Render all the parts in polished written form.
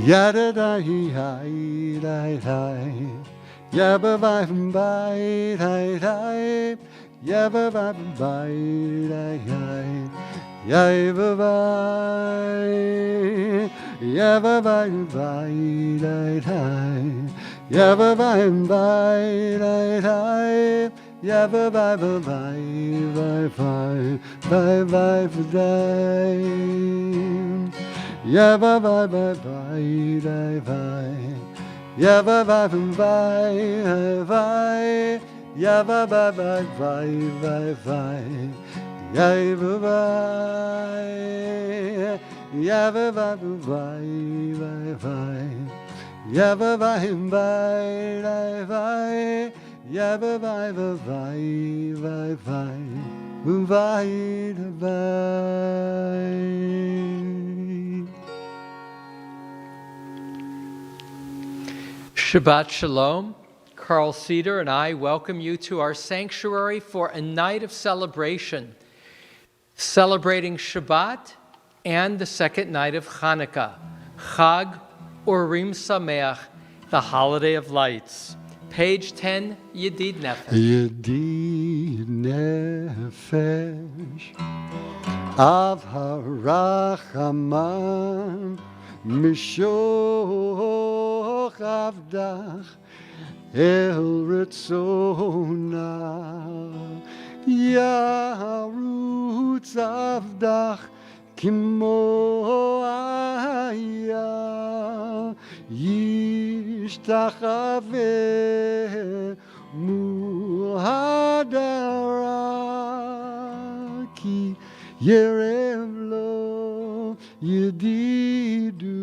Yada da hi hi da hi. Yabba bye bye hi hi. Yabba bye bye hi hi. Yabba bye. Yabba bye bye hi hi. Yabba bye bye hi hi. Yabba bye bye bye bye bye bye for day. Yabba bye bye bye bye bye. Yabba bye bye bye. Yabba bye bye bye bye bye. Yabba bye. Yabba bye bye bye bye. Yabba bye bye bye. Yabba bye bye bye bye. Bye bye. Shabbat Shalom. Carl Cedar and I welcome you to our sanctuary for a night of celebration, celebrating Shabbat and the second night of Hanukkah, Chag Urim Sameach, the holiday of lights. Page 10, Yedid Nefesh. Yedid Nefesh Av HaRachaman Mishoch Avdach El Ritzona Yarutz Avdach Kimo Aya Yishtachave Muhadara Ki Yerev Lo Yedidu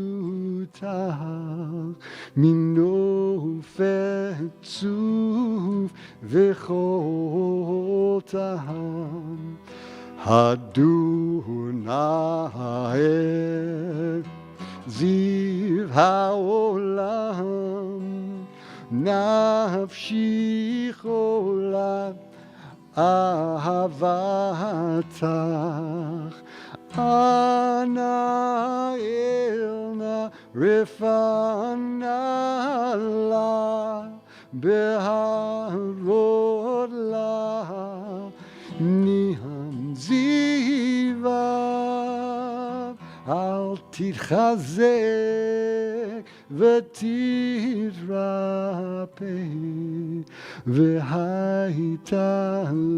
Tach Mino Fetzuv V'chol Taham Hadunah Ziv haolam nafshi cholat ahavatach ana elna rifana la beharod la niham zivav Al titchazek v'titrape v'haita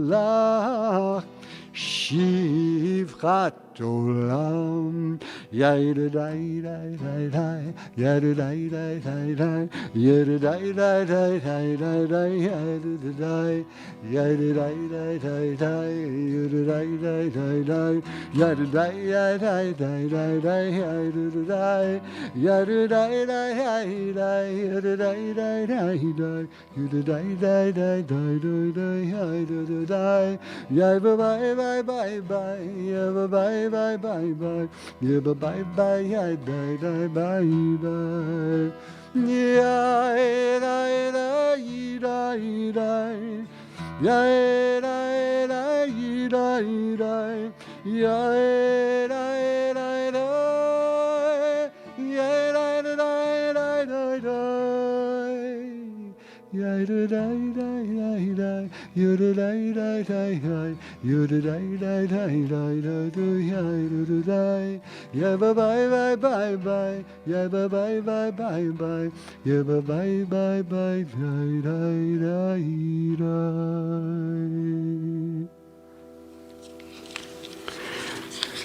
lach shivchat olam yadadai yadadai yadadai yadadai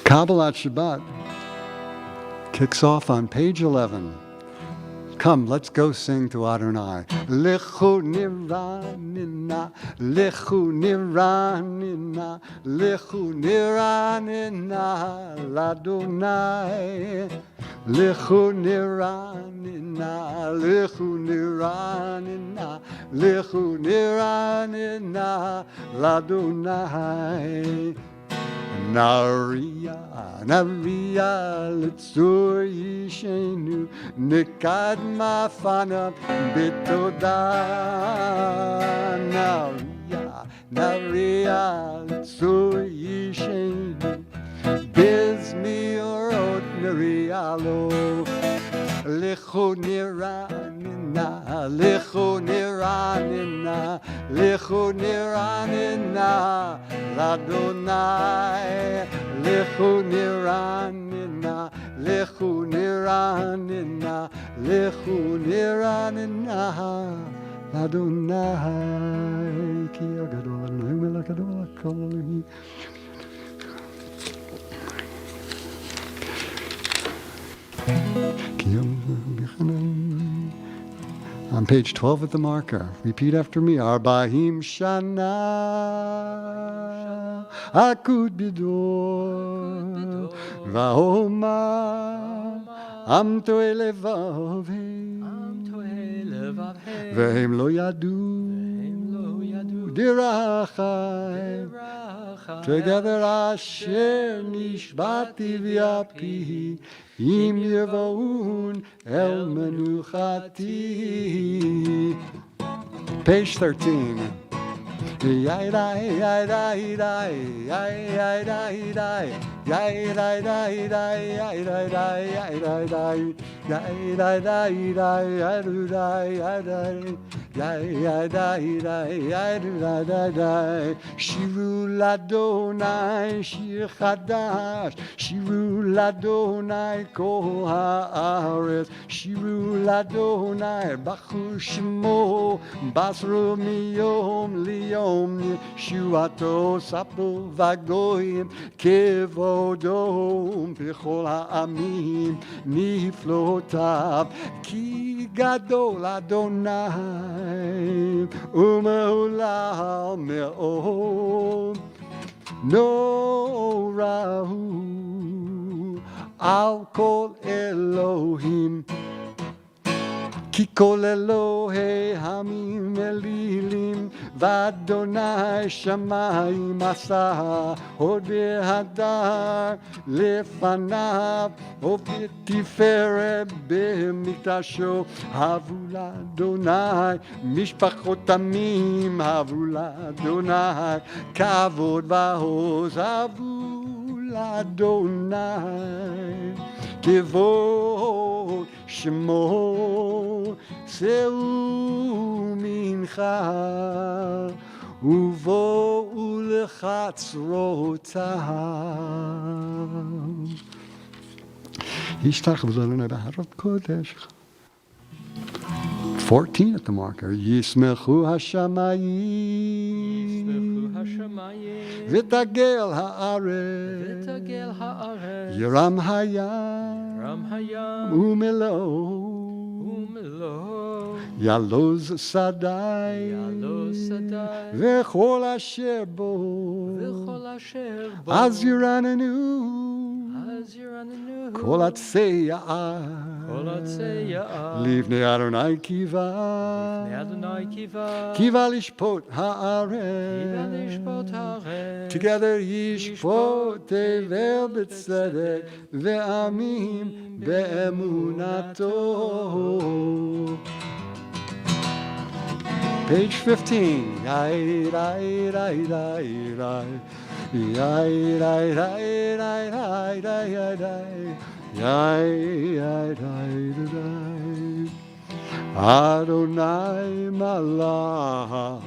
Kabbalat Shabbat kicks off on page 11. Come, let's go sing to Adonai. Lechu niranina, lechu niranina, lechu niranina, ladonai. Lechu niranina, lechu niranina, lechu niranina, ladonai. Naria, Naria, Litzur Yishenu, Nikad Mafana, Bitoda. Naria, Naria, Litzur Yishenu, Bizmi Orot Narialo. Lechu niranina, lechu niranina, lechu niranina, Ladonai, lechu niranina, lechu niranina, lechu niranina, Ladonai, ki agadol Elohim elakadol hakol Elohim. On page 12 of the marker, repeat after me. Arba'im shana akud bidor va'oma am to'e levavim vehem lo yadu dirachai. Together Asher nishbati v'yapi im yevaun el menuchati. Page 13. Yai dai yai dai dai yai yai dai dai yai dai dai dai yai dai dai yai dai dai yai dai dai dai yai dai yai dai yai yai dai dai yai dai dai dai. Shiru ladonai shir chadash, shiru ladonai kol haaretz, shiru ladonai bachu shemo basru miyom liyom yeshuato sapo vagoyim kevodom bechol ha'amim niflotav ki gadol Adonai umehulah me'od norahu al kol Elohim. Ki kol Elohei hamim elilim v'Adonai shamayim asa hod v'hadar lefanav v'tiferet b'mikdasho havu l'Adonai mishpachot amim havu l'Adonai kavod v'hoz havu l'Adonai kevod shemo seu mincha uvo ulechatzrotav. Yishtach b'zalonai b'harot kodesh. 14 at the marker. Yismechu hashamayim v'tagel haaretz Yeram hayam umelo Yaloz sadai v'chol asher bo az yiranenu kol atzei ya'ar livnei Adonai kiva lishpot haaretz together yishpot tevel b'tzedek ve'amim be'emunato. Page 15. Yai dai dai dai dai. Yai dai dai dai dai dai dai. Yai dai dai dai. Adonai malach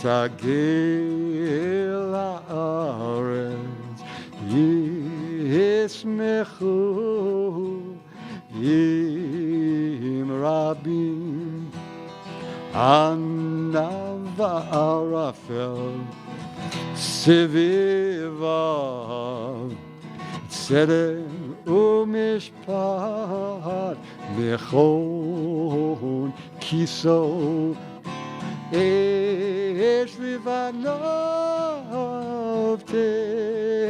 tagil haaretz yismechu im rabim Anava Arafel Sevivav Tzedek Umishpat Mechon Kiso Esh Livanov Telech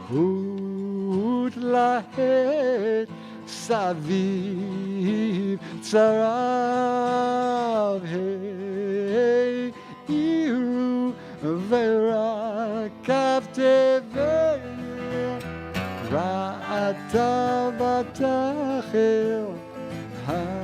Hut Lahet Saviv Tzarav Hey Iru Verakav Tevel Ra'ata Batachel Haaretz.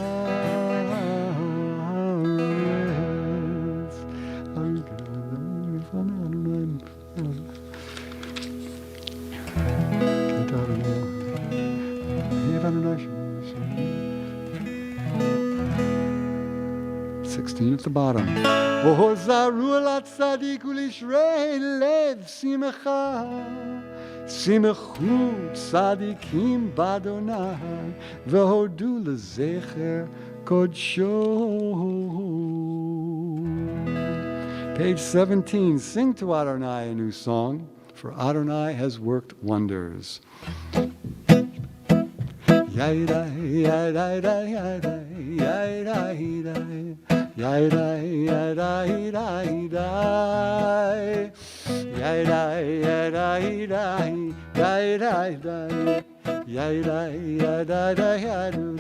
16 at the bottom. Ozaru la tzadik ulishrei lev simcha. Simechu tzadikim badonai vehodu lezecher kodsho. Page 17. Sing to Adonai a new song, for Adonai has worked wonders. Yai-dai, yai-dai, yai-dai, yai-dai, yai-dai, yai-dai, yai-dai, yai-dai, yai-dai, yai-dai, yai-dai, yai-dai, yai-dai,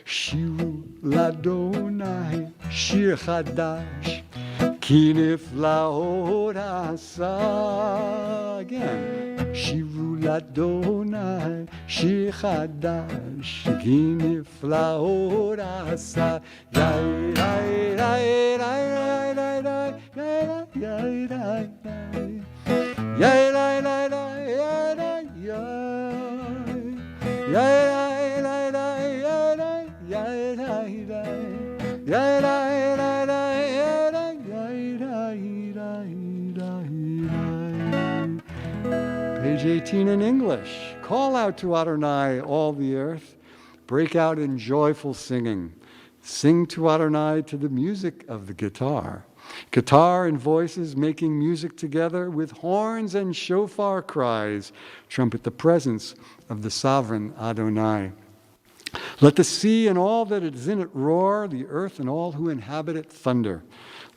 Shiru Ladonai Shir Chadash Ki niflaot asa. Again. Shiru Ladonai Shir Chadash Ki niflaot asa. Yai yai yai yai yai yai yai yai yai yai Page 18 in English. Call out to Adonai, all the earth. Break out in joyful singing. Sing to Adonai to the music of the guitar. Guitar and voices making music together with horns and shofar cries trumpet the presence of the sovereign Adonai. Let the sea and all that is in it roar, the earth and all who inhabit it thunder.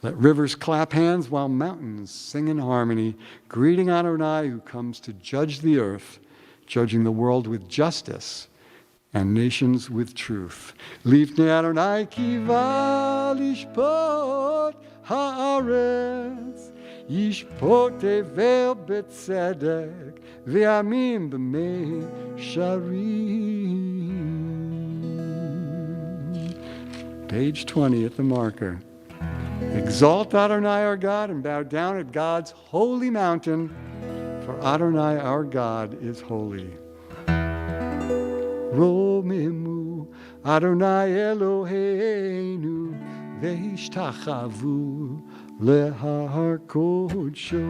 Let rivers clap hands while mountains sing in harmony, greeting Adonai who comes to judge the earth, judging the world with justice and nations with truth. Lifnei Adonai kiva lishpot haaretz, yishpot tevel betzedek, ve'amim b'mei sharim. Page 20 at the marker. Exalt Adonai our God and bow down at God's holy mountain, for Adonai our God is holy. Romemu Adonai Eloheinu ve'ishtachavu lehar kodsho.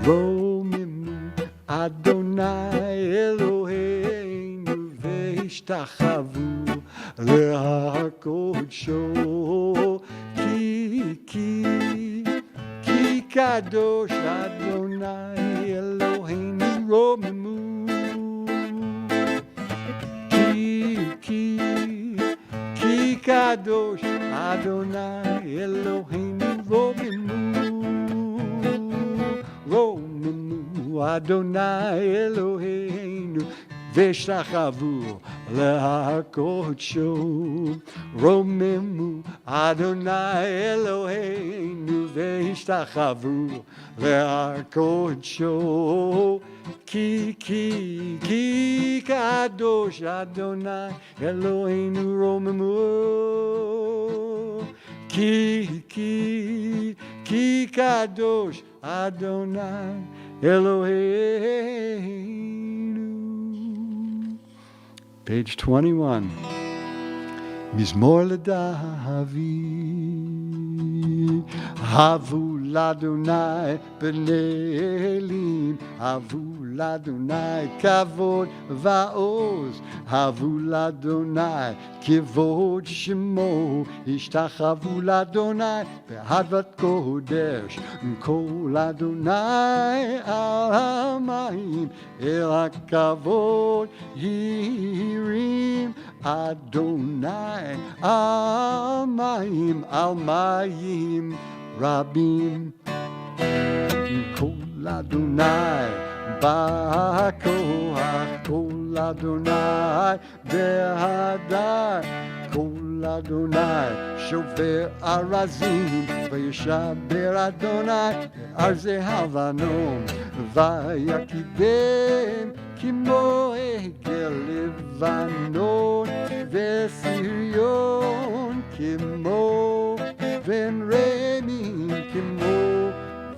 Romemu Adonai Eloheinu ve'ishtachavu lehar kodsho. Ki kadosh Adonai Eloheinu romemu. Ki kadosh Adonai Eloheinu romemu. Romemu Adonai Eloheinu ve'ishtachavu lehar kodsho. Romemu Adonai Eloheinu ve'ishtachavu lehar kodsho. Ki kadosh Adonai Eloheinu romemu. Ki kadosh Adonai Eloheinu. Page 21. Mizmor LeDavid. Havu l'Adonai b'nei Elim. Havu l'Adonai kavod va'oz. Havu l'Adonai kivod shemo. Ishtachavu l'Adonai be'advat kodesh. Kol Adonai al hamayim el hakavod hirim. Adonai al mayim rabim. Kol Adonai ba'koach, Kol Adonai be'hadar, קול אדוני שובר ארזים, וישבר אדוני על זהבנו, ויקידם כמו עגל לבנון, וסריון כמו בן רמים, כמו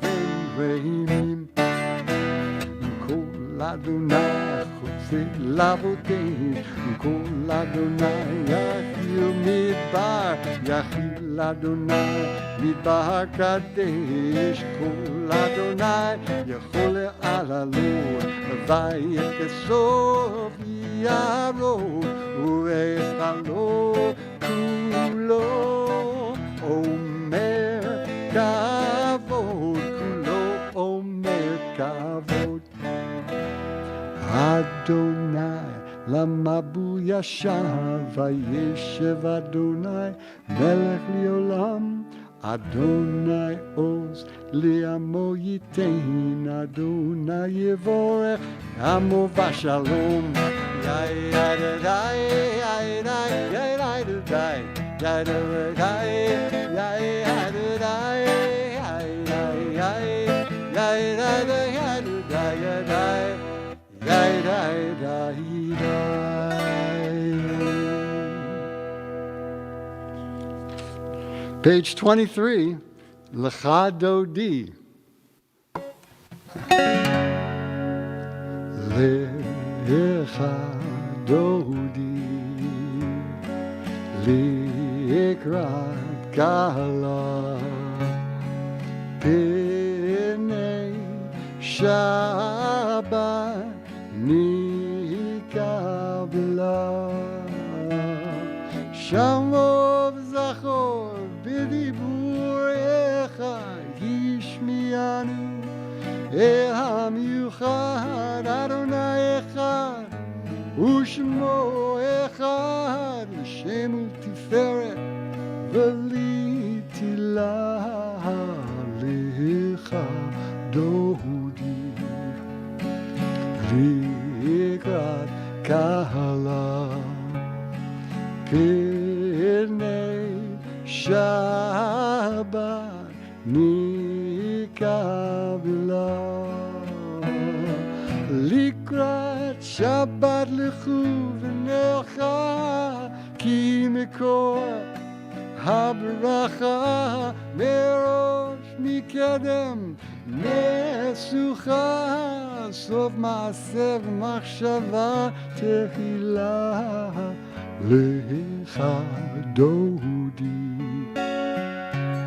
בן רמים. קול אדוני חוצה לבותינו, קול אדוני יחיל מדבר, יחיל אדוני מדבר קדש. קול אדוני יכול לעלות, ויקסוף ירוק, והיכלו כולו אומר כבוד, כולו אומר כבוד. אדוני למבול ישב, וישב אדוני מלך לעולם. אדוני עוז לעמו ייתן, אדוני יבורך עמו בשלום. Page 23, Lecha Dodi. Lecha Dodi, Likrat Kala, Penei Shabbat Nikabla, Shamov Zachor בדיבור אחד ישמיענו, אל המיוחד אדוני אחד, ושמו אחד, לשם ולתפארת ולתהילה. לך דודי לקראת קהלה, פני שבת נקבלה. לקראת שבת לכו ונלכה, כי מקור הברכה מראש מקדם נסוכה, סוף מעשה ומחשבה תחילה. לך דודי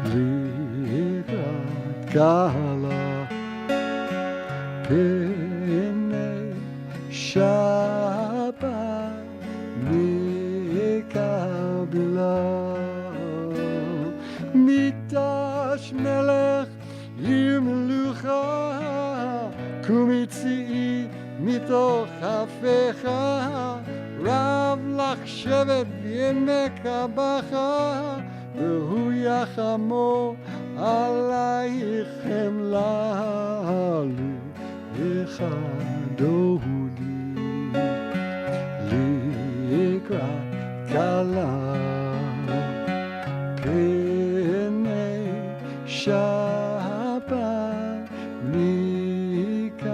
לקראת קהלה, פני שבת נקבלה. מקדש מלך עיר מלוכה, קומי צאי מתוך אפיך, רב לך שבט בעמק הבכה, והוא יחמו עלייך חמלה. לך דודי לקראת קהלה, פני שבת נקבלה.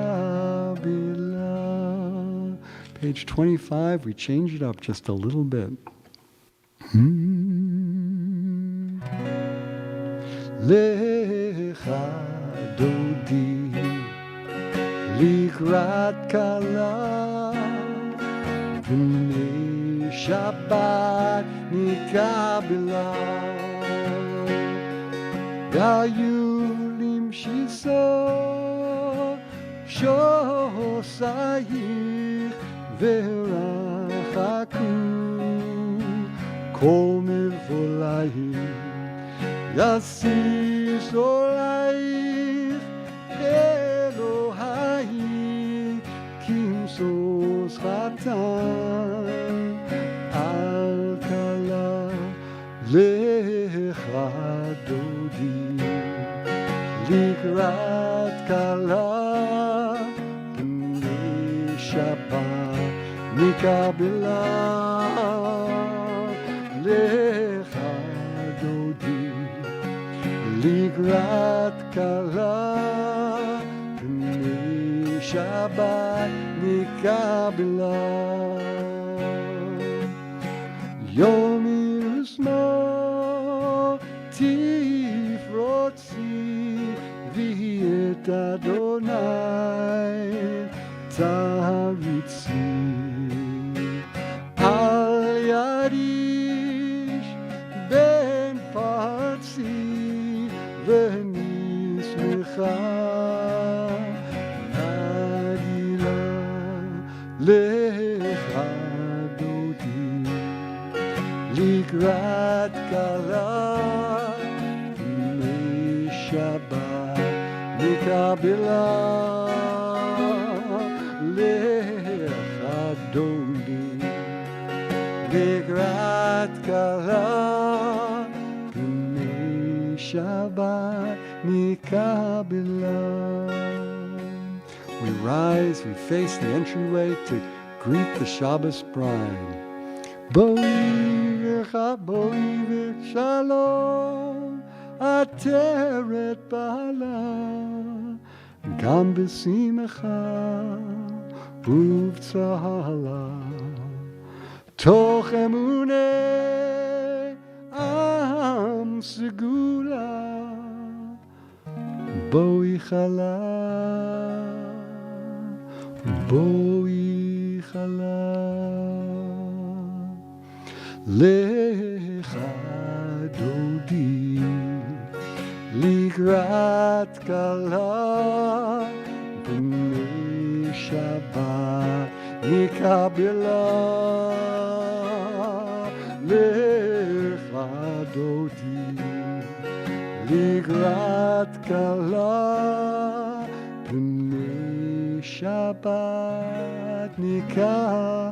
Page 25, we change it up just a little bit. לך דודי לקראת קהלה, פני שבת נקבלה. והיו למשיסו שוסייך ורחקו, כל מבולייך יסיס עולייך אלוהייך, כמסוס חתן על כלה. לך דודי לקראת קהלה, פני שבת נקבלה. לקראת כלה, פני שבת נקבלה. יום ירושמו תפרוצי, ויהי את אדוני תריצי. אל יריש בן פרצי, ונשמחה נגילה לך דודי. לקראת כלה, פני שבת נקבלה, לך דודי. לקראת כלה, פני שבת נקבלה. We rise, we face the entryway to greet the Shabbos bride. בואי ושלום, עטרת בעלה, גם בשמחה ובצהלה. תוך אמוני עם סגולה, בואי חלה, בואי חלה. לך דודי, לקראת כלה, פני שבת נקבלה. לך דודי, לקראת כלה, פני שבת נקבלה.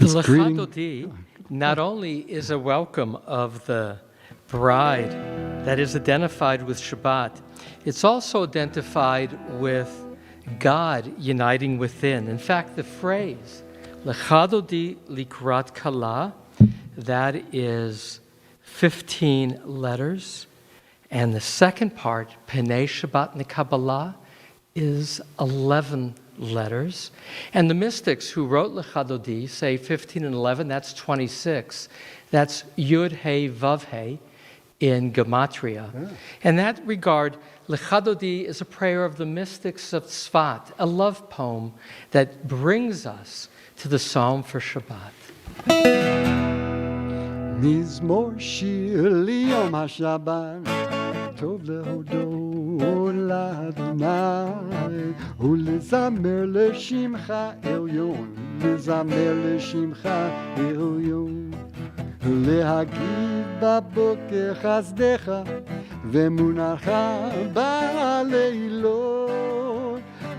Lecha Dodi not only is a welcome of the bride that is identified with Shabbat, it's also identified with God uniting within. In fact, the phrase Lecha Dodi Likrat Kala, that is 15 letters, and the second part, Penei Shabbat Nikabbalah, is 11 letters. And the mystics who wrote Lecha Dodi say 15 and 11, that's 26. That's Yud He Vav He in Gematria. Yeah. In that regard, Lecha Dodi is a prayer of the mystics of Tzfat, a love poem that brings us to the Psalm for Shabbat. מזמור שיר ליום השבת, טוב להודות לאדוני, ולזמר לשמך עליון, לזמר לשמך עליון, להגיד בבוקר חסדך, ואמונתך בלילות,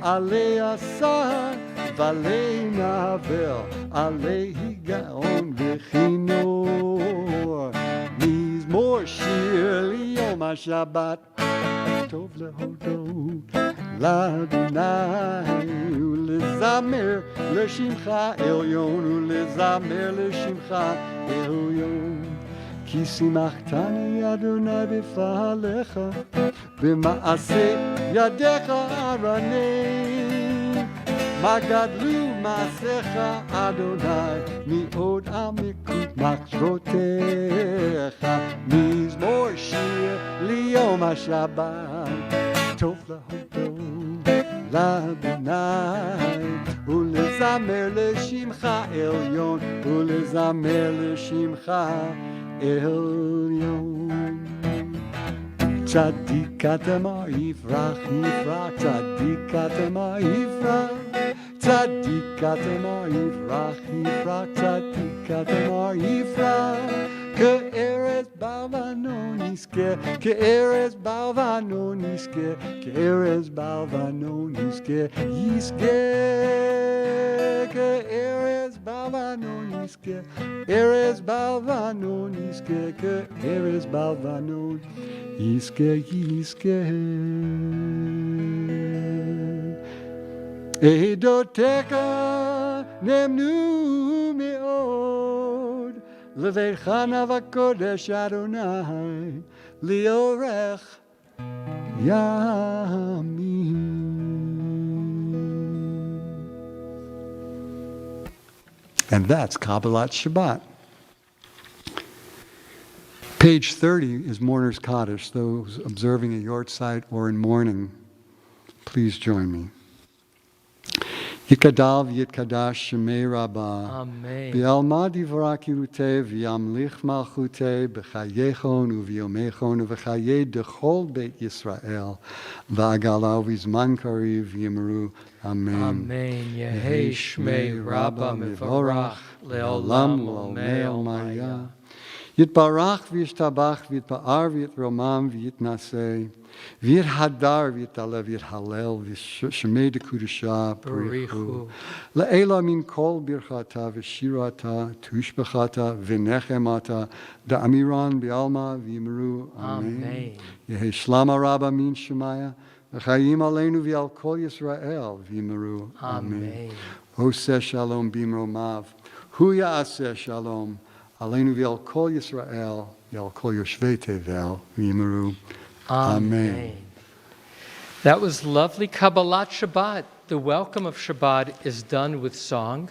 עלי עשה ועלי נעבר, עלי גאון וכינור. מזמור שיר ליום השבת, טוב להודות לאדוני, ולזמר לשמך עליון, ולזמר לשמך עליון. כי שימחתני אדוני בפעליך, במעשה ידיך ארנה. מה גדלו מעשיך אדוני, מאוד עמיקות מחשבותיך. מזמור שיר ליום השבת, טוב להודות לאדוני, ולזמר לשמך עליון, ולזמר לשמך עליון. צדיק אתה יפרח יפרח, צדיק אתה יפרח, צדיק אתה יפרח יפרח, צדיק אתה יפרח. כארז בלבנון יזכה, כארז בלבנון יזכה, כארז בלבנון יזכה, יזכה. כארז בלבנון יזכה, ארז בלבנון יזכה, כארז בלבנון יזכה, יזכה. עדותיך נאמנו מאוד, לביתך נא וקודש אדוני, לאורך ימים. And that's Kabbalat Shabbat. Page 30 is Mourner's Kaddish. Those observing a Yortzeit or in mourning, please join me. Yikadal v'yitkadash shemei rabbah. Amen. V'yalma divra kiruteh v'yamlich malchuteh b'chayechon u'v'yomechon u'v'chayeh dechol Beit Yisrael v'agala v'zman kariv v'yimru. Amen. Amen. Yehei shmei Rabba mevorach leolam olmei Maya. Yitbarach v'yishtabach v'yitba'ar v'yitromam v'yitnaseh v'yithadar v'yitalev v'yithalel v'shemei dekudusha b'richu le'ela min kol birchata v'shirata tushbechata v'nechemata da'amiran b'alma v'yimru. Amen. Yehi shlama rabba min shemaya v'chayim aleinu v'yal kol Yisrael v'yimru. Amen. Oseh shalom b'imromav hu ya'aseh shalom Aleinu v'yal kol Yisrael, yal kol yoshvei tevel, v'yimeru. Amen. That was lovely Kabbalat Shabbat. The welcome of Shabbat is done with song.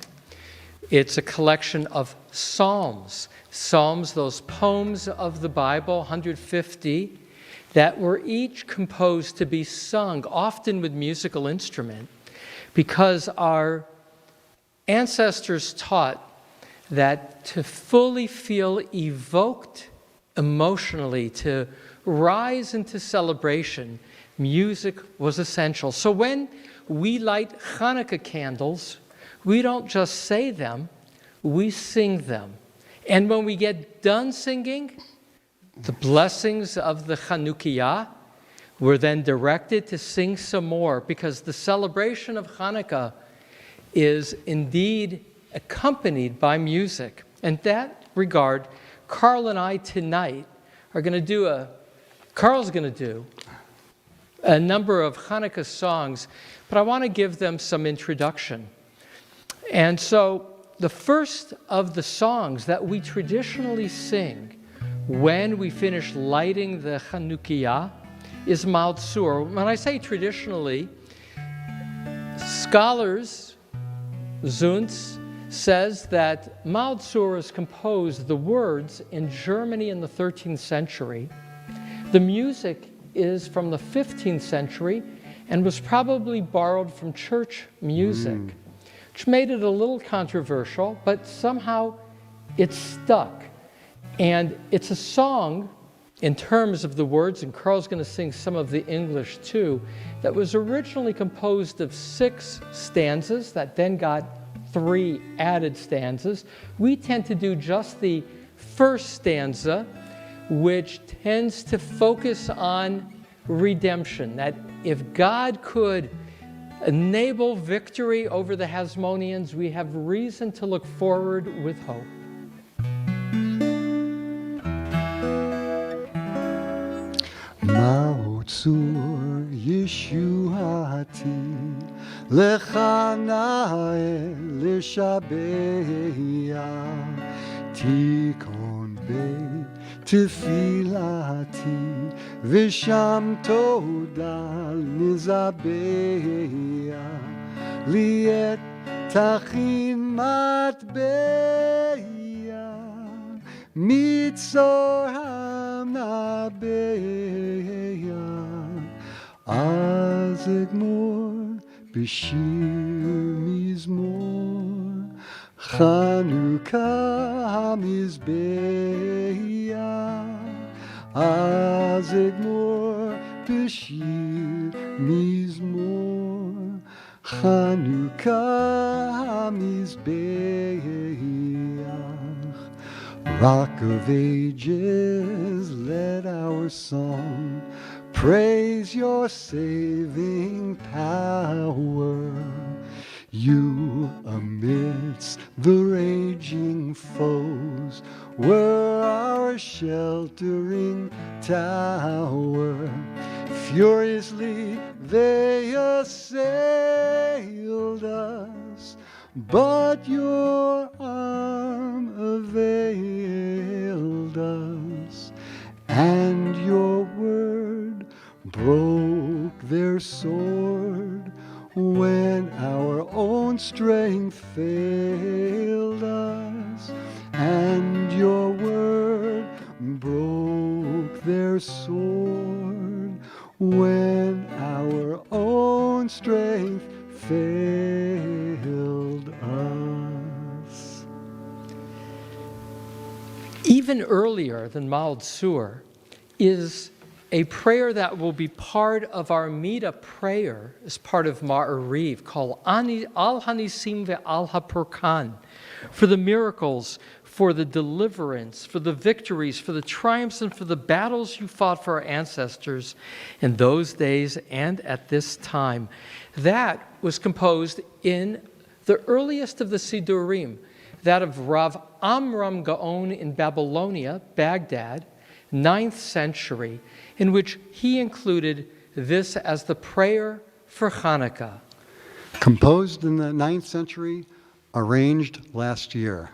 It's a collection of psalms. Psalms, those poems of the Bible, 150, that were each composed to be sung, often with musical instrument, because our ancestors taught that to fully feel evoked emotionally, to rise into celebration, music was essential. So when we light Hanukkah candles, we don't just say them, we sing them. And when we get done singing, the blessings of the Chanukiah were then directed to sing some more, because the celebration of Hanukkah is indeed accompanied by music. In that regard, Carl and I tonight are going to do Carl's going to do a number of Hanukkah songs, but I want to give them some introduction. And so the first of the songs that we traditionally sing when we finish lighting the Chanukiah is Maal Tzur. When I say traditionally, scholars, Zuntz, says that Maal Tzur is composed, the words, in Germany in the 13th century. The music is from the 15th century and was probably borrowed from church music, which made it a little controversial, but somehow it stuck. And it's a song, in terms of the words, and Carl's going to sing some of the English too, that was originally composed of 6 stanzas that then got 3 added stanzas. We tend to do just the first stanza, which tends to focus on redemption, that if God could enable victory over the Hasmoneans, we have reason to look forward with hope. Maal Tzur Yeshuati Lecha na'eh l'shabeach Tikon beit tefilati V'sham toda nizabeach Liet tachin matbeach Mitzor hamnabeach Az egmor b'shir mizmor Chanukah hamizbeach Az egmor b'shir mizmor Chanukah hamizbeach. Rock of ages, let our song praise your saving power. You amidst the raging foes were our sheltering tower. Furiously they assail but your arm availed us, and your word broke their sword when our own strength failed us, and your word broke their sword when our own strength failed us. Even earlier than Ma'od Sur is a prayer that will be part of our Mida prayer as part of Ma'ariv, called Al Hanisim ve'al HaPurkan, for the miracles, for the deliverance, for the victories, for the triumphs, and for the battles you fought for our ancestors in those days and at this time. That was composed in the earliest of the Sidurim, that of Rav Amram Gaon in Babylonia, Baghdad, 9th century, in which he included this as the prayer for Hanukkah. Composed in the 9th century, arranged last year.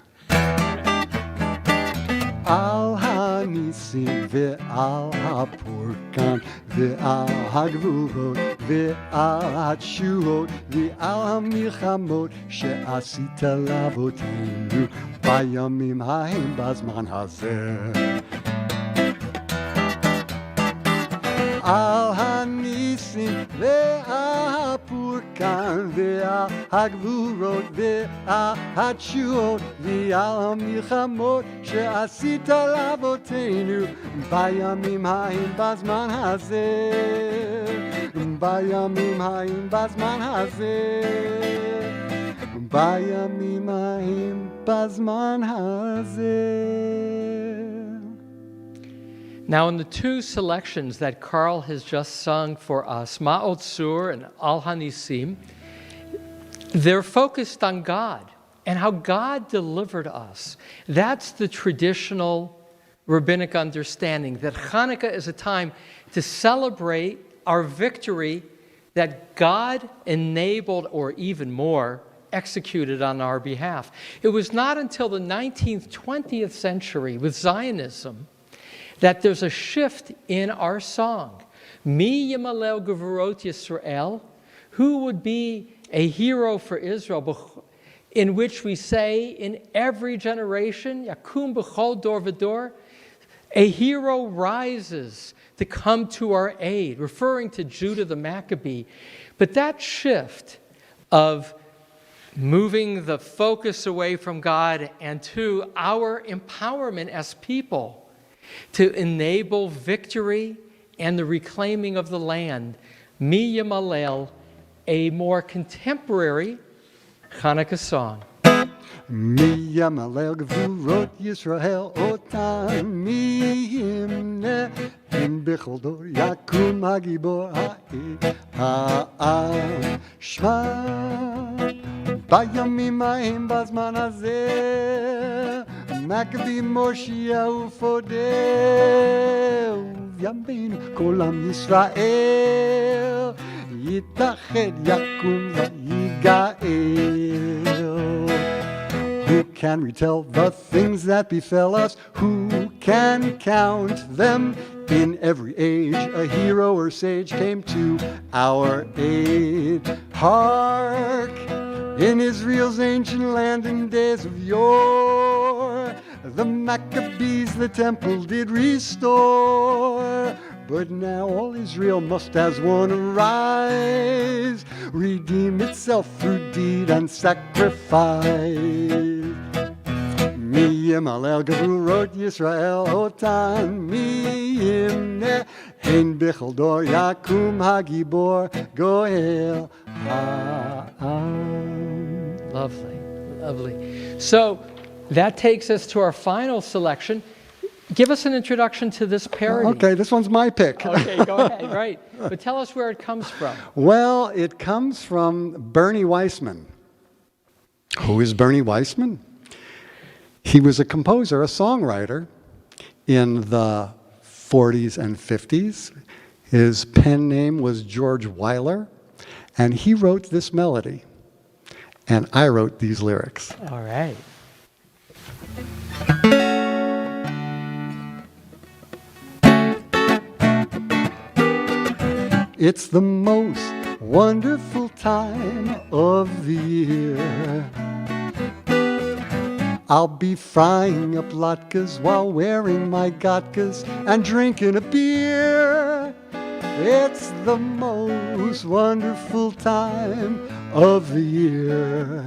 Al hanisim ve'al hapurkan ve'al hagvurot ve'al hatshuot ve'al hamilchamot she'asita lavotinu bayamim ha'hem bazman hazeh. Al hanisim ve'al hapurkan ve'al hagvurot ve'al hatshuot ve'al hamilchamot she'asita lavotenu bayamim ha'hem bazman hazeh, bayamim ha'hem bazman hazeh, bayamim ha'hem bazman hazeh. Now, in the two selections that Carl has just sung for us, Ma'od Sur and Al Hanisim, they're focused on God and how God delivered us. That's the traditional rabbinic understanding, that Hanukkah is a time to celebrate our victory that God enabled, or even more, executed on our behalf. It was not until the 19th, 20th century with Zionism that there's a shift in our song. Mi Yimalel Gevurot Yisrael, who would be a hero for Israel, in which we say in every generation, Yakum B'chol Dor V'dor, a hero rises to come to our aid, referring to Judah the Maccabee. But that shift of moving the focus away from God and to our empowerment as people to enable victory and the reclaiming of the land, Mi Yimalel, a more contemporary Hanukkah song. Mi Yimalel Gevurot Yisrael otan mi himne im bechol dor yakum hagibor ha'am shma bayamim ha'hem bazman hazeh Maccabee Moshiach ufodeh Yambin kolam Yisrael Yitached yakum vayigael. Who can retell the things that befell us? Who can count them? In every age, a hero or sage came to our aid. Hark! In Israel's ancient land in days of yore, the Maccabees the temple did restore. But now all Israel must as one arise, redeem itself through deed and sacrifice. Mi Yimalel Gevurot Yisrael otan mi yimne hein bechol dor yakum hagibor goel ha'am. Lovely, lovely. So that takes us to our final selection. Give us an introduction to this parody. Okay, this one's my pick. Okay, go ahead, right. But tell us where it comes from. Well, it comes from Bernie Weissman. Who is Bernie Weissman? He was a composer, a songwriter in the 40s and 50s. His pen name was George Weiler, and he wrote this melody. and I wrote these lyrics. All right. It's the most wonderful time of the year. I'll be frying up latkes while wearing my gatkas and drinking a beer. It's the most wonderful time of the year.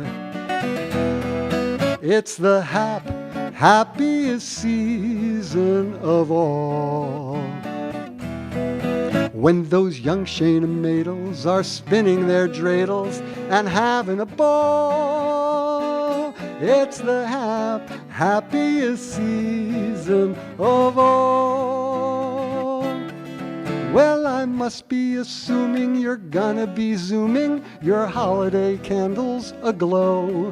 It's the happiest season of all. When those young Shana maidels are spinning their dreidels and having a ball. It's the happiest season of all. Well, I must be assuming you're gonna be zooming your holiday candles aglow,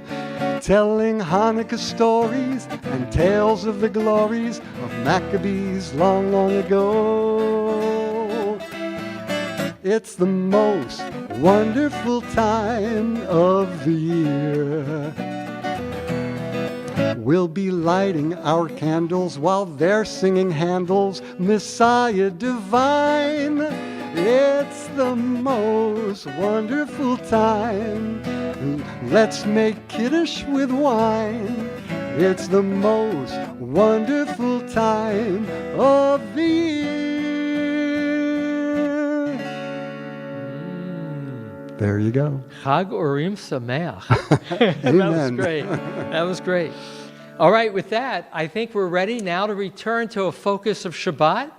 telling Hanukkah stories and tales of the glories of Maccabees long, long ago. It's the most wonderful time of the year. We'll be lighting our candles while they're singing Handel's Messiah Divine. It's the most wonderful time. Let's make Kiddush with wine. It's the most wonderful time of the year. There you go. Chag Urim Sameach. Amen. That was great. That was great. All right, with that, I think we're ready now to return to a focus of Shabbat.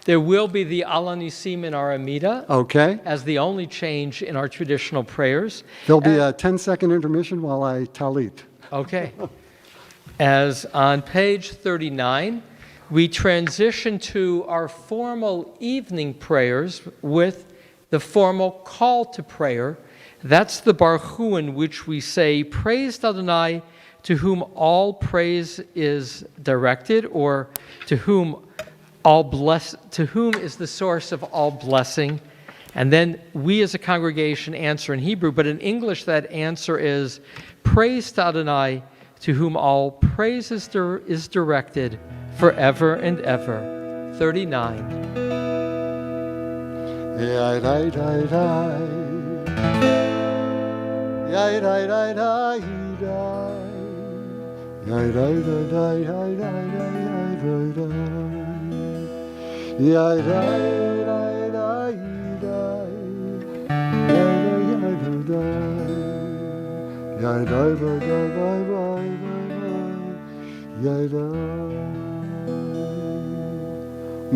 There will be the Al Nisim in our Amida Okay. as the only change in our traditional prayers. There'll be a 10-second intermission while I talit. Okay. As on page 39, we transition to our formal evening prayers with the formal call to prayer. That's the Baruch Hu, in which we say, "Praise Adonai, to whom all praise is directed," or to whom is the source of all blessing. And then we as a congregation answer in Hebrew, but in English that answer is, "Praise to Adonai, to whom all praise is directed forever and ever." 39. Yai dai dai dai. Yai dai dai dai dai. Yai dai dai dai dai dai dai dai. Yai dai dai dai dai. Yai dai dai dai. Yai dai dai dai dai dai. Yai dai.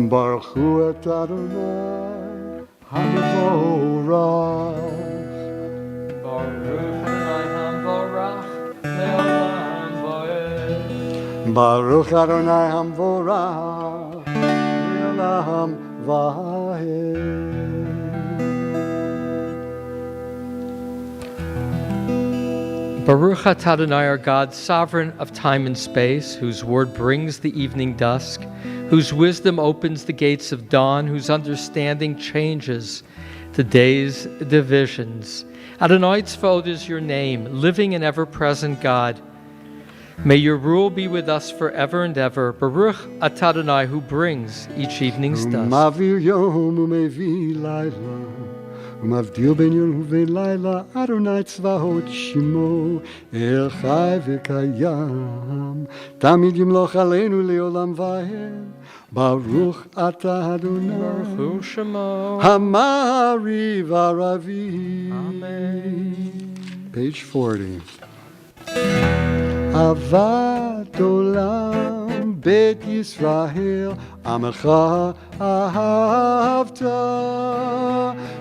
Baruch Hu et Adonai HaMevorach. Baruch Adonai HaMevorach le'olam va'ed. Baruch Adonai HaMevorach le'olam va'ed. Baruch atah Adonai, our God, sovereign of time and space, whose word brings the evening dusk, whose wisdom opens the gates of dawn, whose understanding changes the day's divisions. Adonai Tzvaot is your name, living and ever-present God. May your rule be with us forever and ever. Baruch atah Adonai, who brings each evening's dusk. Mavir yom umevi laila, umavdil ben yom uvein laila. Adonai Tzvaot shimo, el chai v'kayam, tamid yimloch aleinu leolam va'ed. Baruch atah Adonai, Baruch Hu Shemo. Hamari v'aravi. Amen. Page 40. Avat olam bet Yisrael, Amecha ahavta.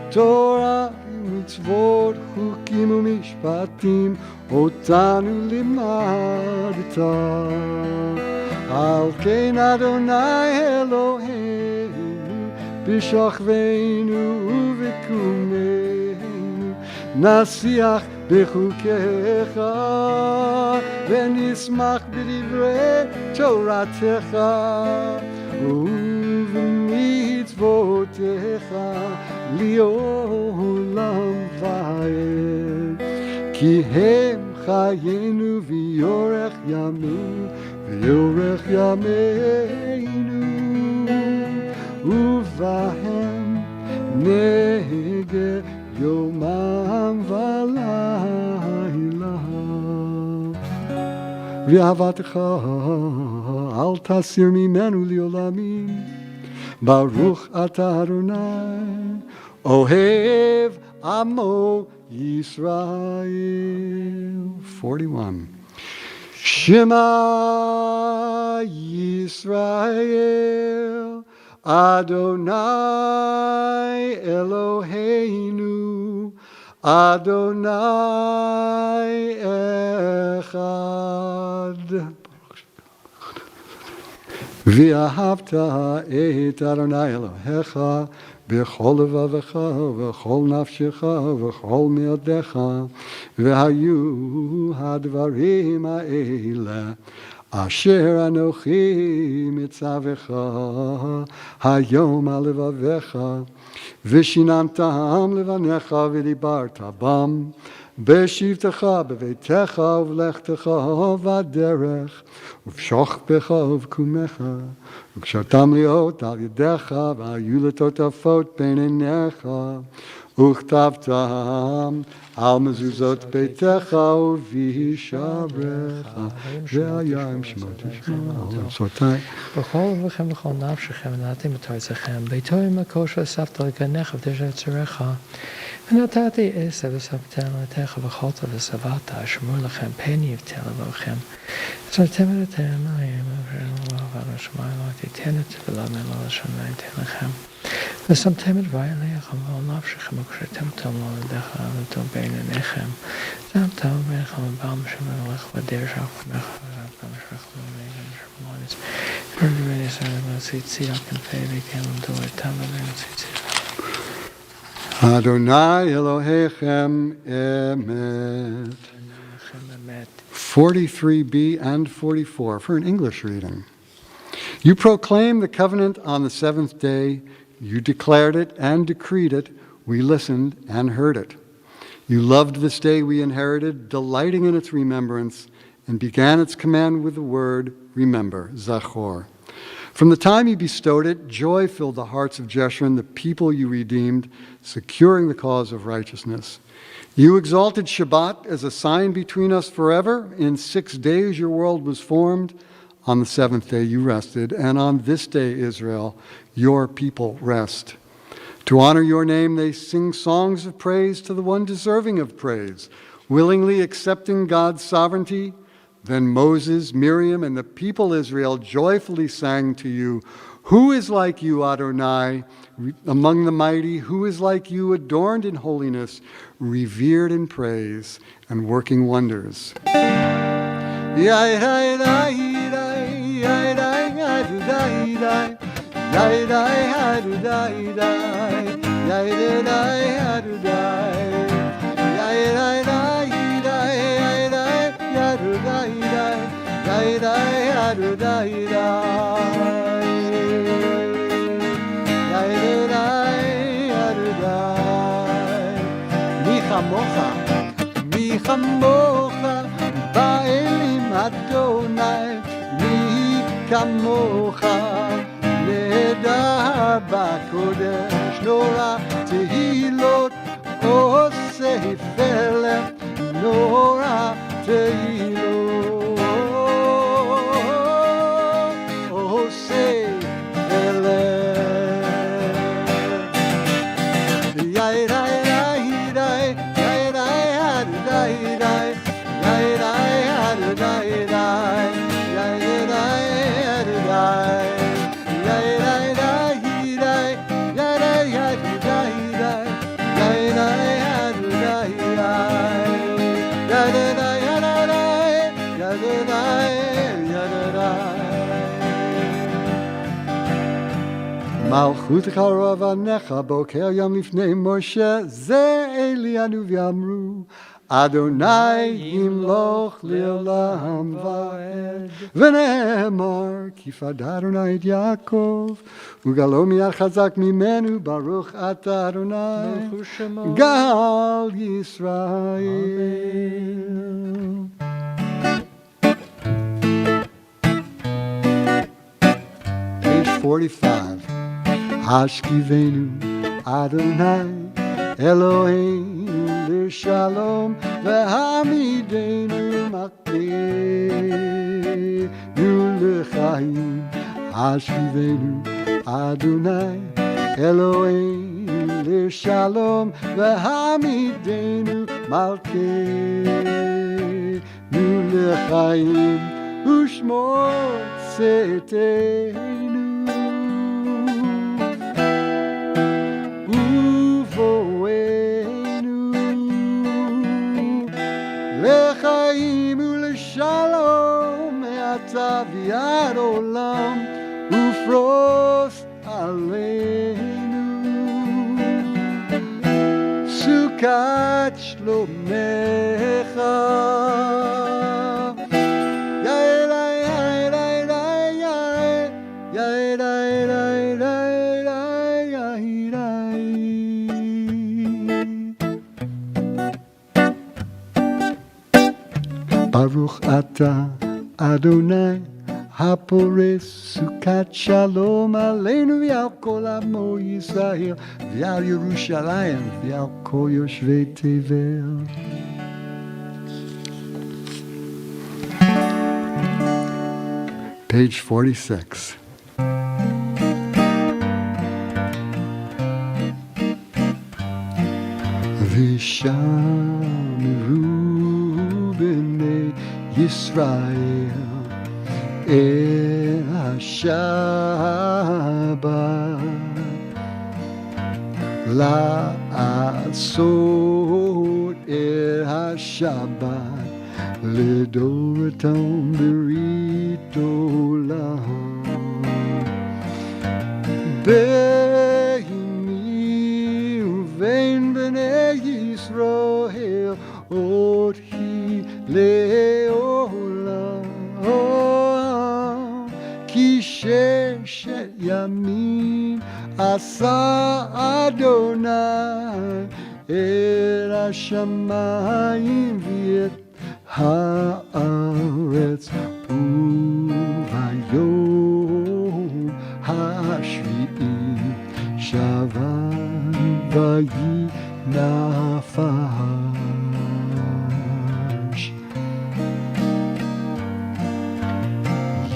Torah mitzvot chukim umishpatim, otanu limadta. Al kein Adonai Eloheinu, b'shachveinu u'v'kumeinu, nasiach b'chukecha, v'nismach b'divrei Toratecha, u'v'mitzvotecha li'olam va'ed. כי הם חיינו ויורך ימינו, ויורך ימינו, ובהם נהגה יומם ולילה. ואהבתך אל תסיר ממנו לעולמים, ברוך אתה אדוני, אוהב עמו ישראל. 41. Shema Yisrael, Adonai Eloheinu, Adonai Echad. ואהבת את אדוני אלוהיך בכל לבבך ובכל נפשך ובכל מאודיך, והיו הדברים האלה אשר אנוכי מצווך היום על לבביך, ושיננתם לבניך ודיברת בם בשבתך בביתך ובלכתך בדרך ובשוכבך ובקומך, וקשרתם להיות על ידיך והיו לטוטפות בין עיניך, וכתבתם על מזוזות ביתך ובישעריך, והיה עם שמות ושמותי. בכל לבכם וכל נפשכם ונתתם את ארצכם, ביתו עם הכושר אספת לגניך ודשת צריך, ונתתי עשב וספתם לתך ואכלת ושבעת, אשמור לכם פן יבטל לבכם. ושמתם את העיניים, ועל השמיים לא תיתן את תפילה מלא לשמיים תן לכם. ושמתם את דברי אליכם ועל נפשכם, וקשרתם אותם לא לידיך ולטוב בין עיניכם. שמתם ביניכם ובעל משם ולך ודרך אחריך וזמתם משך ולמגן שמלונס. ורדבי ישראל ועשיצי על כנפי ביתם למדו איתם ובין עשיצי. Adonai Elohechem Emet. 43b and 44 for an English reading. You proclaimed the covenant on the seventh day. You declared it and decreed it. We listened and heard it. You loved this day we inherited, delighting in its remembrance, and began its command with the word, remember, Zachor. From the time you bestowed it, joy filled the hearts of Jeshurun, the people you redeemed, securing the cause of righteousness. You exalted Shabbat as a sign between us forever. In 6 days your world was formed. On the seventh day you rested, and on this day, Israel, your people rest. To honor your name, they sing songs of praise to the one deserving of praise, willingly accepting God's sovereignty. Then Moses, Miriam, and the people Israel joyfully sang to you, who is like you, Adonai, among the mighty? Who is like you, adorned in holiness, revered in praise, and working wonders? מי כמוך באלים אדוני, מי כמוך נהדר בקודש, נורא תהילות עושה פלא, נורא תהילות עושה פלא. מלכותך רב ענך בוקר יום לפני משה, זה אלינו ואמרו, Adonai yimloch le'olam va'ed. V'ne'emar kifad Adonai et Yaakov, ugalo miyad chazak mimenu, baruch ata Adonai, Baruch Shemo. Gal Yisrael. Page 45. Hashkivenu Adonai Eloheinu l'shalom v'hamidenu makenu l'chaim. Hashkivenu Adonai Eloheinu l'shalom v'hamidenu malkeinu l'chaim. Ushmor tzedekenu לחיים ולשלום מעתה ועד עולם ופרוס עלינו סוכת שלומך. Baruch ata Adonai הפורס סוכת שלום עלינו ועל כל עמו ישראל ועל ירושלים ועל כל יושבי תבל. Page 46. ושמרו בני ישראל אל השבת לעשות אל השבת לדורתם ברית עולם. ביני ובין בני ישראל עוד היא לעולם. כי ששת ימים עשה אדוני אל השמיים ואת הארץ, וביום השביעי שבת וינפש.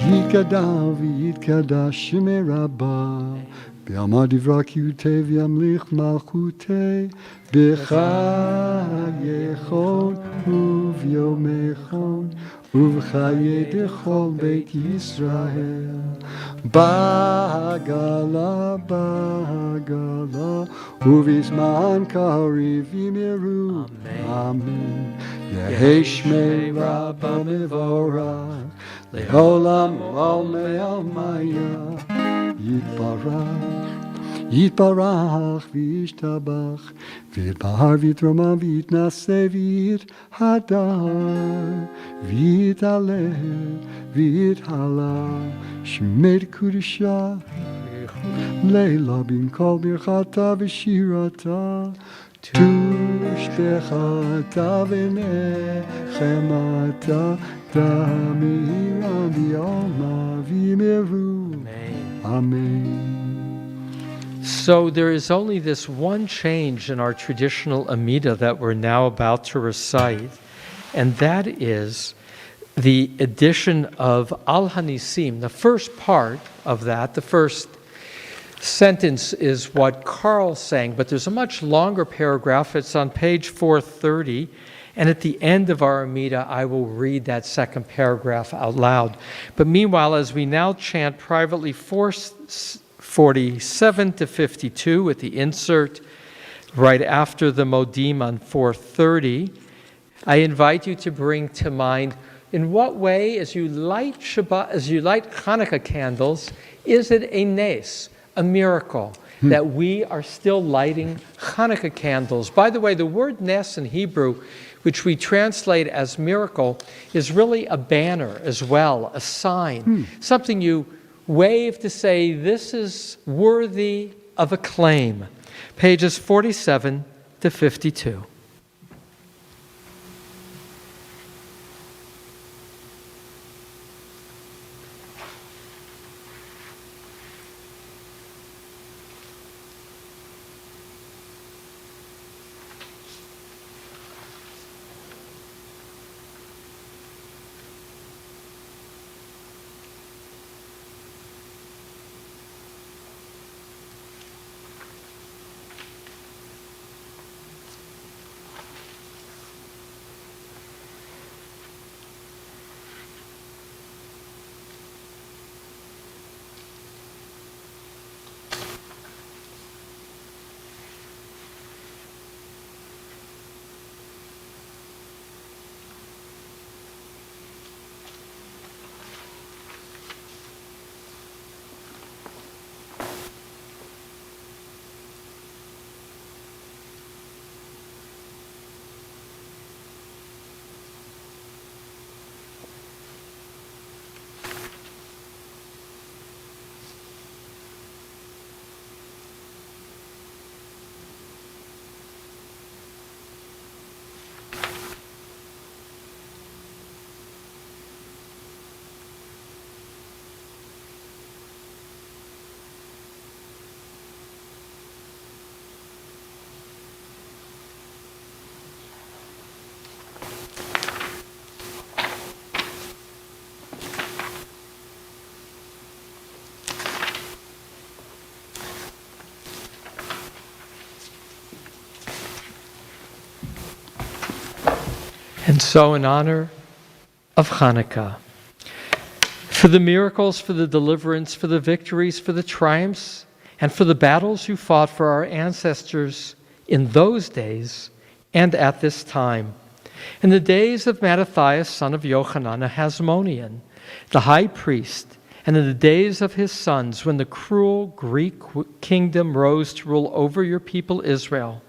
יתגדל ויתקדש שמי רבה, ביום דברה קיוטי וימליך מלכותי, בחייכון וביומכון ובחיי דכל בית ישראל. בעגלה בעגלה ובזמן קריב יאמרו אמן. יהי שמי רבה מבורך לעולם ועלמי עלמיה. יתברך וישתבח ויתבהר ויתרומם ויתנשא ויתהדר ויתעלה ויתעלה שמי קודשה לילה בין כל ברכתה ושירתה תושבחתה ונחמתה תמירה ביעלמה ויאמרו Amen. So there is only this one change in our traditional Amida that we're now about to recite, and that is the addition of Al Hanisim. The first part of that, the first sentence is what Carl sang, but there's a much longer paragraph. It's on page 430. And at the end of our Amida, I will read that second paragraph out loud. But meanwhile, as we now chant privately 447 to 52 with the insert right after the Modim on 430, I invite you to bring to mind in what way, as you light Shabbat, as you light Hanukkah candles, is it a nes, a miracle, that we are still lighting Hanukkah candles? By the way, the word nes in Hebrew, which we translate as miracle, is really a banner as well, a sign, something you wave to say, this is worthy of acclaim. Pages 47 to 52. And so, in honor of Hanukkah, for the miracles, for the deliverance, for the victories, for the triumphs, and for the battles you fought for our ancestors in those days and at this time, in the days of Mattathias, son of Yochanan, a Hasmonean, the high priest, and in the days of his sons, when the cruel Greek kingdom rose to rule over your people Israel,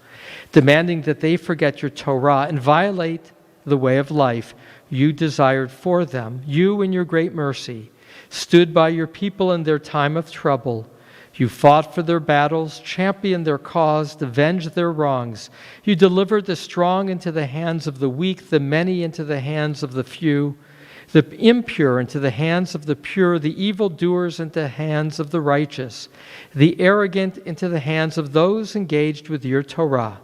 demanding that they forget your Torah and violate the way of life you desired for them, you in your great mercy stood by your people in their time of trouble. You fought for their battles, championed their cause, avenged their wrongs. You delivered the strong into the hands of the weak, the many into the hands of the few, the impure into the hands of the pure, the evildoers into the hands of the righteous, the arrogant into the hands of those engaged with your Torah.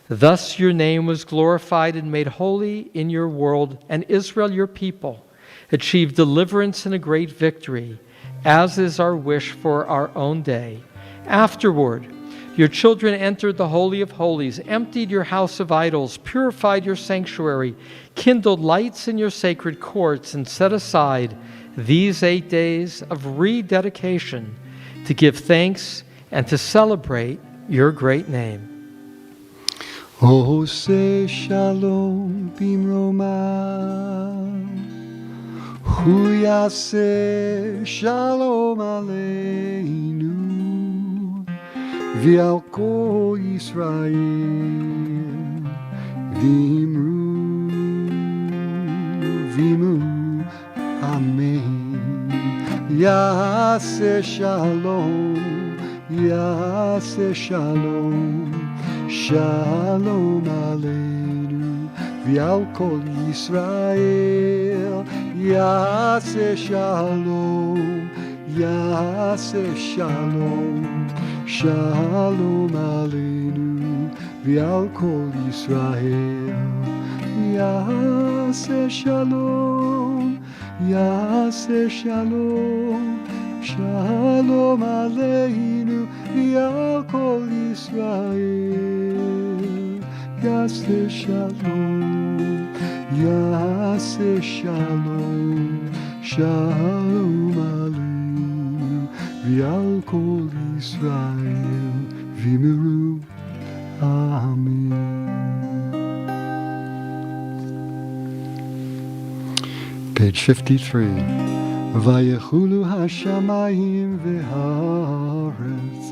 Thus your name was glorified and made holy in your world, and Israel, your people, achieved deliverance and a great victory, as is our wish for our own day. Afterward, your children entered the Holy of Holies, emptied your house of idols, purified your sanctuary, kindled lights in your sacred courts, and set aside these 8 days of rededication to give thanks and to celebrate your great name. Ose shalom bimroma, hu yaseh shalom aleinu, v'al kol Yisrael v'imru amen. Yaseh shalom, Shalom Aleinu, v'al kol Yisrael, Yaseh Shalom, Shalom Aleinu, v'al kol Yisrael, Yaseh Shalom, Shalom Aleinu, v'al kol Yisrael, Yaseh Shalom, Shalom Aleinu, v'al kol Yisrael, v'imru, Amen. Page 53. Vayechulu hashamayim v'haaretz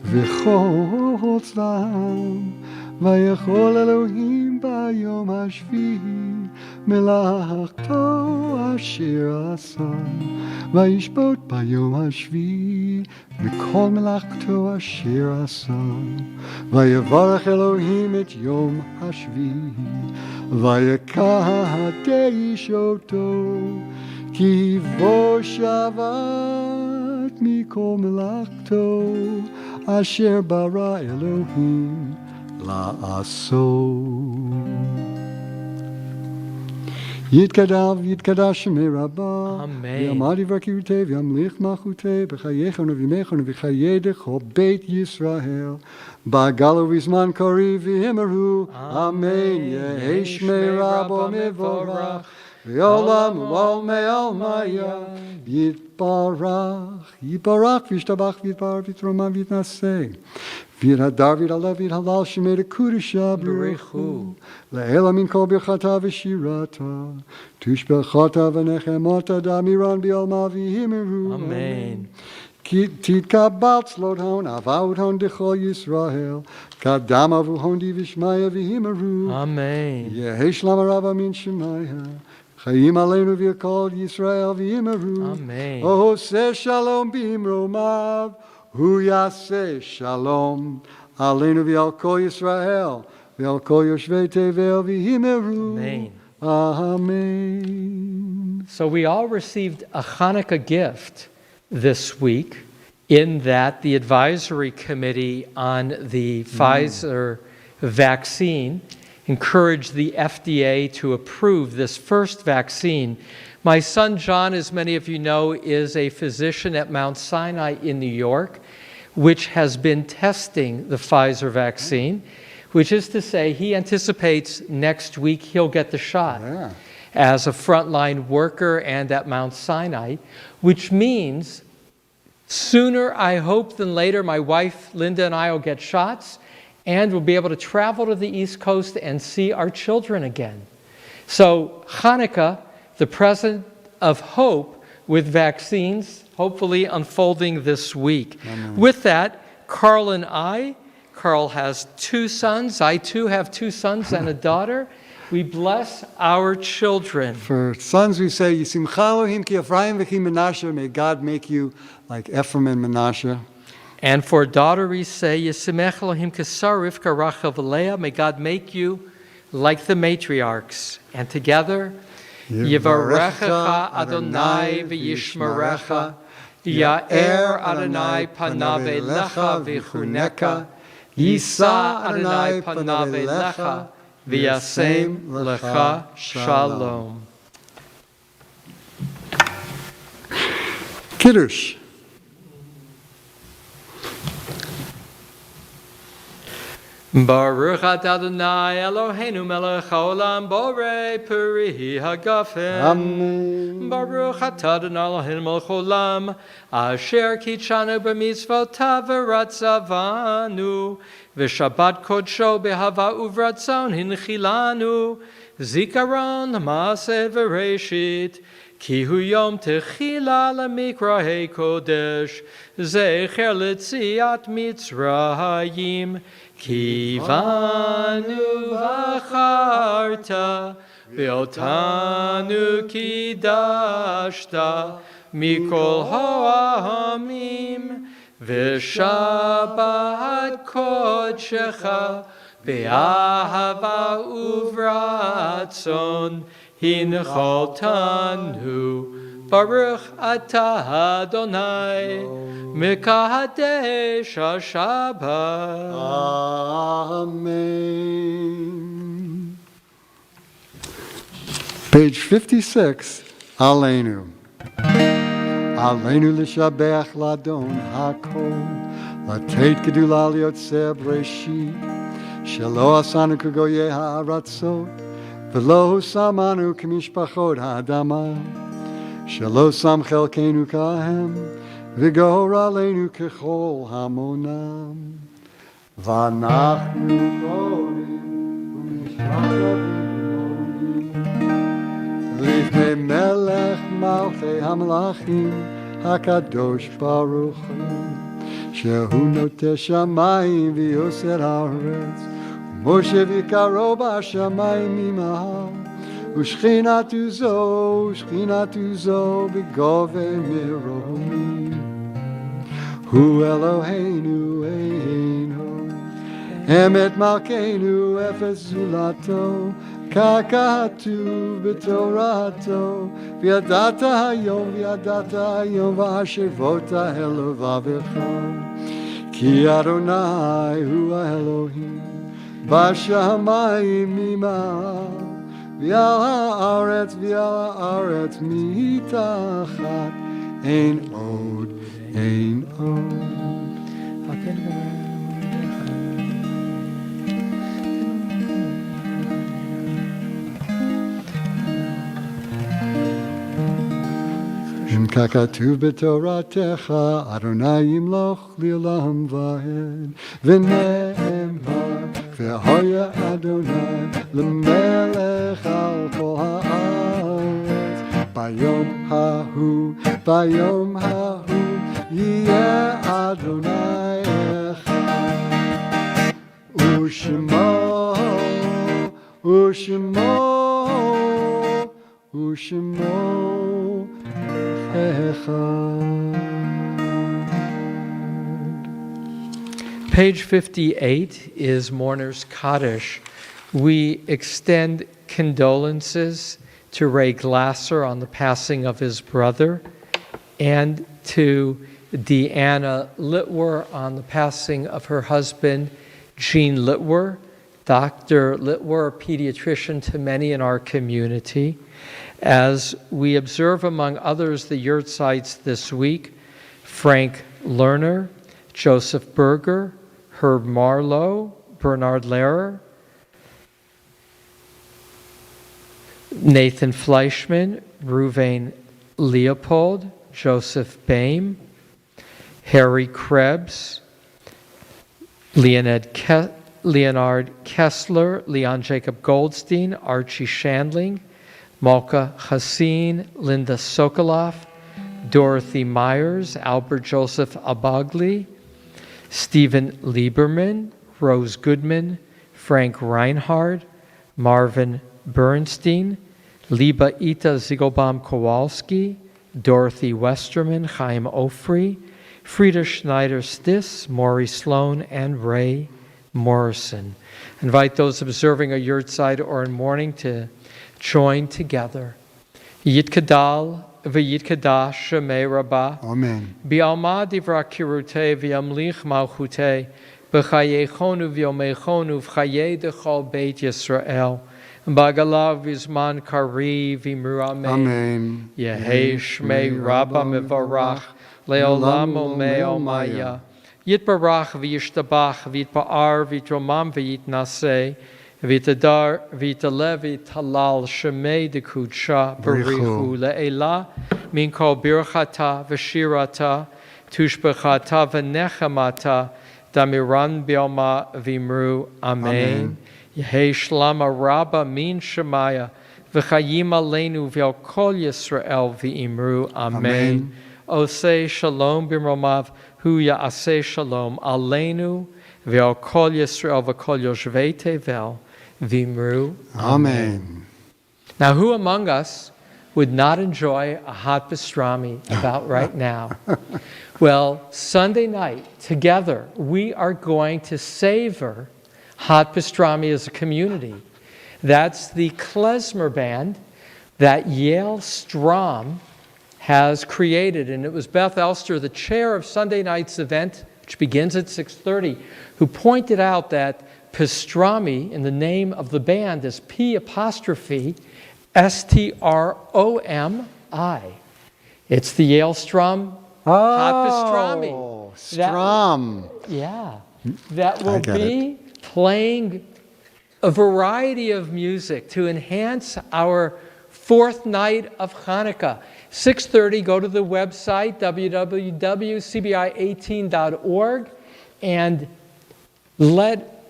v'chotz la'am ויכול אלוהים ביום השביעי מלאכתו אשר עשה, וישבות ביום השביעי מכל מלאכתו אשר עשה. ויברך אלוהים את יום השביעי, ויקדש אותו, כי בו שבת מכל מלאכתו אשר ברא אלוהים לעשות. יתגדל ויתקדש שמי רבה, ויעמד יברכותי וימליך מלכותי בחייכם ובימיכם ובחיי כל בית ישראל, בעגל ובזמן קריב ואמרו אמן. יהי שמי רבו מבורך ועולם ועולמי עלמיה, יתברך יתברך וישתבח ויתברך ויתרומם ויתנשא, ויתהדר ויתעלה ויתהלל שמי לקודשה ברכו, לעילא מן כל ברכתה ושירתה, תשבחתה ונחמתה דמירן בעלמא ויאמרו אמן. כי תתקבל צלות הון אבות הון דכל ישראל, קדם אבו הון די ושמיה ואמרו אמן. יהי שלום רב מן שמיה, חיים עלינו וכל ישראל ואמרו אמן. עושה שלום במרומיו, הוא יעשה שלום עלינו ועל כל ישראל ועל כל יושבי תבל ואמרו amen. So we all received a Hanukkah gift this week, in that the advisory committee on the Pfizer vaccine encouraged the FDA to approve this first vaccine. My son John, as many of you know, is a physician at Mount Sinai in New York, which has been testing the Pfizer vaccine, which is to say he anticipates next week he'll get the shot as a frontline worker and at Mount Sinai, which means sooner, I hope, than later, my wife Linda and I will get shots, and we'll be able to travel to the East Coast and see our children again. So Hanukkah, the present of hope with vaccines, hopefully unfolding this week. Amen. With that, Carl and I, Carl has 2 sons, I too have 2 sons and a daughter. We bless our children. For sons we say, Yisimcha Elohim ki Ephraim v'ki Menashe, may God make you like Ephraim and Menashe. And for daughter we say, Yisimech Elohim kesar Rivka Rachel v'Leah, may God make you like the matriarchs. And together, Yivarechecha Adonai v'yishmerecha, Ya'er Adonai panav elecha v'chuneka, Yisa Adonai panav elecha, v'yasem lecha shalom. Kiddush. Baruch atah Adonai Eloheinu melech haolam borei peri hagafim. Amen. Baruch atah Adonai Eloheinu melech haolam asher kitshanu b'mitzvotav v'ratzavanu v'shabbat kodsho behava uvratzon hinchilanu zikaron l'maaseh v'reshit ki hu yom techila l'mikrahei kodesh zecher l'tziat Mitzrayim Kivanu v'acharta ve'otanu kidashta mikol ha'amim v'shabbat kodshecha be'ahava uvratzon hinchaltanu Baruch atah Adonai mekadesh haShabbat. Amen. Page 56, Aleinu. Aleinu l'shabech ladon hakol, latet gedula liyotzeh breshit, shelo asanu kegoyeh ha'aratzot, v'lo samanu k'mishpachot ha'adama. Shelo sam chelkenu kahem, v'gor aleinu kechol hamonam. V'anachnu korim, u'nishmarim lifnei melech malchei hamlachim, hakadosh baruch hu, shehu noteh shamayim v'yoser haaretz, משה ויקרו בשמיים ממעל, ושכינתו זו בגובה מרומי. הוא אלוהינו אינו, אמת מלכנו אפס זולתו, ככתוב בתורתו, וידעת היום והשבות אל לבבך, כי אדוני הוא האלוהים בשמיים ממעל, ועל הארץ מתחת, אין עוד. ככתוב בתורתך, אדוני ימלוך לעולם ועד, ונאמר, והיה אדוני למלך על כל הארץ. ביום ההוא יהיה אדוני אחד, ושמו Page 58 is Mourner's Kaddish. We extend condolences to Ray Glasser on the passing of his brother, and to Deanna Litwer on the passing of her husband, Gene Litwer. Dr. Litwer, a pediatrician to many in our community. As we observe, among others, the yurtsites this week, Frank Lerner, Joseph Berger, Herb Marlowe, Bernard Lehrer, Nathan Fleischman, Ruvain Leopold, Joseph Boehm, Harry Krebs, Leonard Kessler, Leon Jacob Goldstein, Archie Shandling, Malka Hassin, Linda Sokoloff, Dorothy Myers, Albert Joseph Abagli, Stephen Lieberman, Rose Goodman, Frank Reinhardt, Marvin Bernstein, Liba Ita Ziegelbaum Kowalski, Dorothy Westerman, Chaim Ofri, Frida Schneider-Stiss, Maury Sloan, and Ray Morrison. Invite those observing a yurtside or in mourning to join together. Yitkadal v'yitkadash shemei Rabbah. Amen. Bi'alma divra kirutei v'yamlich malchutei b'chayechonu v'yomechonu v'chayei dechol beit Yisrael b'agalav v'zman kari v'imru amen. Amen. Yehei shmei Rabbah mevarach le'olam omei omaya. Yitbarach v'yishtabach v'yitba'ar v'yitromam v'yitnaseh v'yitadar v'yitalev v'yitalal shemei dekudsha b'richu le'ela min kol birchata v'shirata tushbechata v'nechamata damiran bi'alma v'imru amen. Yehei shlama rabba min shemaya v'chayim aleinu v'al kol Yisrael v'imru amen. Osei shalom b'mromav hu ya'aseh shalom aleinu v'al kol Yisrael v'kol yoshvei tevel v'imru Amen. Now, who among us would not enjoy a hot pastrami about right now? Well, Sunday night, together, we are going to savor hot pastrami as a community. That's the klezmer band that Yale Strom has created. And it was Beth Elster, the chair of Sunday night's event, which begins at 6:30, who pointed out that pastrami in the name of the band is P''Stromi. It's the Yale Strom hot pastrami. Strom. That will be playing a variety of music to enhance our fourth night of Hanukkah. 6:30, go to the website, www.cbi18.org, and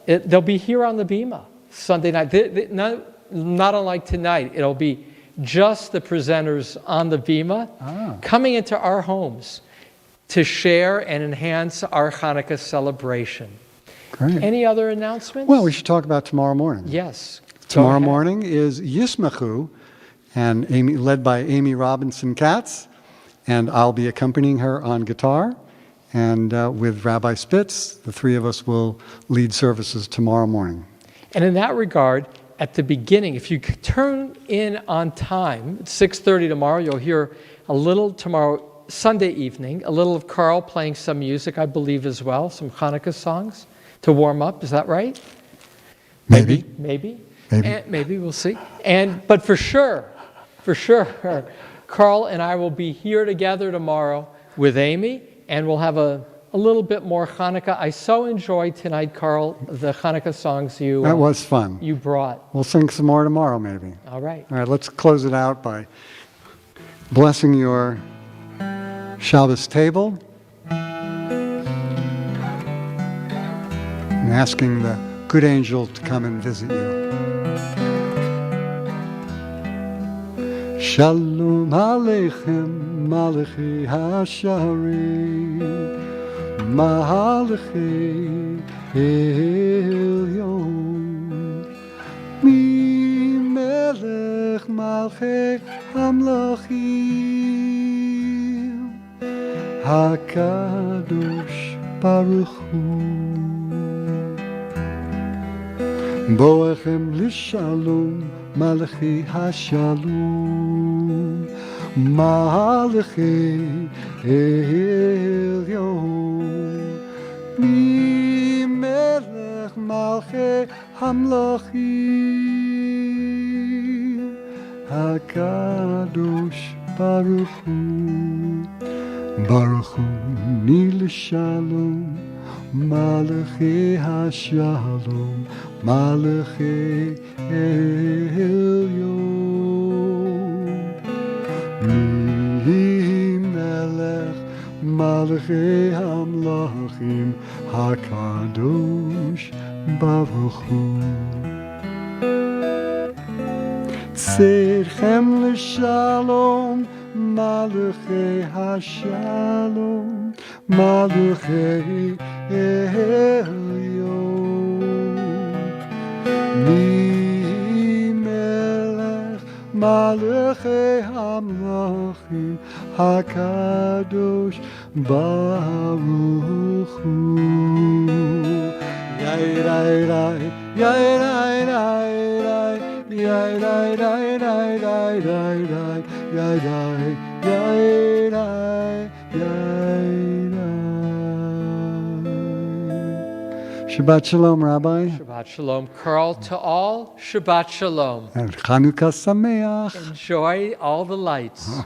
they'll be here on the Bima Sunday night. Not unlike tonight, it'll be just the presenters on the Bima coming into our homes to share and enhance our Hanukkah celebration. Great. Any other announcements? Well, we should talk about tomorrow morning. Yes. Go Tomorrow ahead. morning is Yismachu, and led by Amy Robinson Katz, and I'll be accompanying her on guitar, and with Rabbi Spitz, the three of us will lead services tomorrow morning. And in that regard, at the beginning, if you could turn in on time, at 6:30 tomorrow, you'll hear a little tomorrow, Sunday evening, a little of Carl playing some music, I believe as well, some Hanukkah songs to warm up. Is that right? Maybe. Maybe. Maybe. Maybe, we'll see. But for sure, Carl and I will be here together tomorrow with Amy, and we'll have a little bit more Hanukkah. I so enjoyed tonight, Carl, the Hanukkah songs That was fun. you brought. We'll sing some more tomorrow, maybe. All right. All right, let's close it out by blessing your Shabbos table and asking the good angel to come and visit you. Shalom Aleichem, Malachi HaSharim, Malachi Elyon, Mi Melech Malchei HaMlachim, HaKadosh Baruch Hu, Boechem Lishalom, Malachi HaShalom, Malachi Elyon, Mi Melech Malchei HaMlachim, HaKadosh Baruch Hu, Baruch Hu Nil Shalom, Malachi HaShalom, Malachi Elyon, Mi Melech Malachi HaMlachim, HaKadosh Baruch Hu. Tzedchem l'shalom, Malachi HaShalom, Malachi Elyon, Mi Melech Malachi HaMlachim, HaKadosh Baruch Hu. Yai rai rai, yai rai rai rai, yai rai rai rai rai rai rai, yai rai, yai rai, yai rai. Shabbat Shalom, Rabbi. Shabbat Shalom, Carl. To all, Shabbat Shalom. And Chanukah Sameach. Enjoy all the lights.